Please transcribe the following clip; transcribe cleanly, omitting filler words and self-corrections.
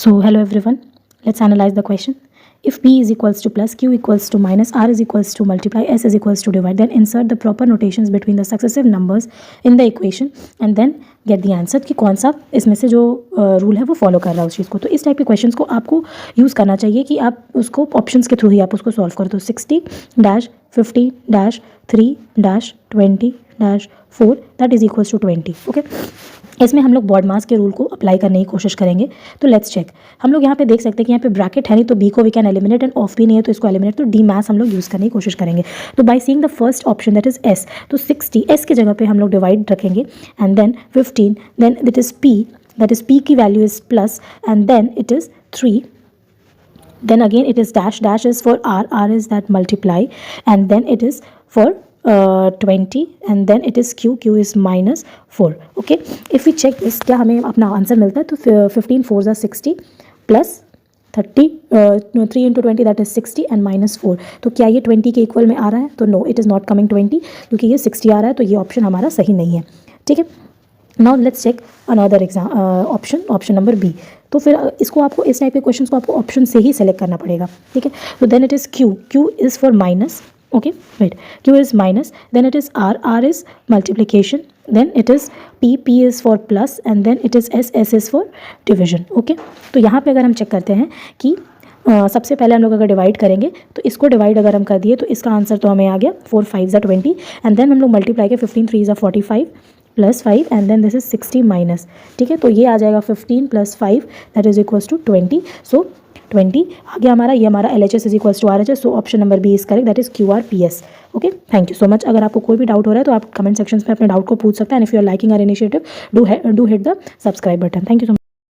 So hello everyone, let's analyze the question. If P is equals to plus, Q equals to minus, R is equals to multiply, S is equals to divide, then insert the proper notations between the successive numbers in the equation and then get the answer कि कौन सा इसमें से जो rule है वो follow कर रहा है उस चीज़ को. तो इस टाइप के क्वेश्चंस को आपको यूज़ करना चाहिए कि आप उसको ऑप्शंस के थ्रू ही आप उसको सॉल्व करो. तो 60-50-3-20-4 that is equals to 20. Okay, इसमें हम लोग बॉड मास के रूल को अप्लाई करने की कोशिश करेंगे. तो लेट्स चेक. हम लोग यहाँ पे देख सकते हैं कि यहाँ पे ब्रैकेट है नहीं तो बी को we can eliminate and of भी नहीं है तो इसको एलिमिनेट, तो डी मैथ्स हम लोग यूज़ करने की कोशिश करेंगे. तो by seeing the first option that is S, तो 60 एस की जगह पे हम लोग डिवाइड रखेंगे and then 15, then that is P, that is P की value is plus and then it is 3. Then again it is dash, dash is for r is that multiply and then it is for 20 and then it is q is minus 4. okay, if we check this क्या हमें अपना answer मिलता है. तो 15 4 are 60 plus 30 3 into 20 that is 60 and minus 4. तो क्या ये 20 के इक्वल में आ रहा है? तो no, it is not coming 20 क्योंकि ये 60 आ रहा है तो ये ऑप्शन हमारा सही नहीं है. ठीक है, now let's check another option number B. तो फिर इसको आपको इस टाइप के क्वेश्चन को आपको ऑप्शन से ही सेलेक्ट करना पड़ेगा. ठीक है, तो then it is Q is four minus. okay, wait, q is minus, then it is r is multiplication, then it is p is for plus and then it is s is for division. okay, तो यहाँ पे अगर हम check करते हैं कि सबसे पहले हम लोग अगर डिवाइड करेंगे तो इसको डिवाइड अगर हम कर दिए तो इसका आंसर तो हमें आ गया 4 5 20 एंड देन हम लोग मल्टीप्लाई के 15 3 45 plus 5 and then this is 60 minus. ठीक है, तो ये आ जाएगा 15 plus 5 that is equals to 20. So 20 आगे हमारा ये हमारा LHS is equals to RHS. So option number B is correct, that is QRPS. Okay, thank you so much. अगर आपको कोई भी डाउट हो रहा है तो आप कमेंट सेक्शन में अपने डाउट को पूछ सकते हैं. And if you are liking our initiative do hit the subscribe button. Thank you so much.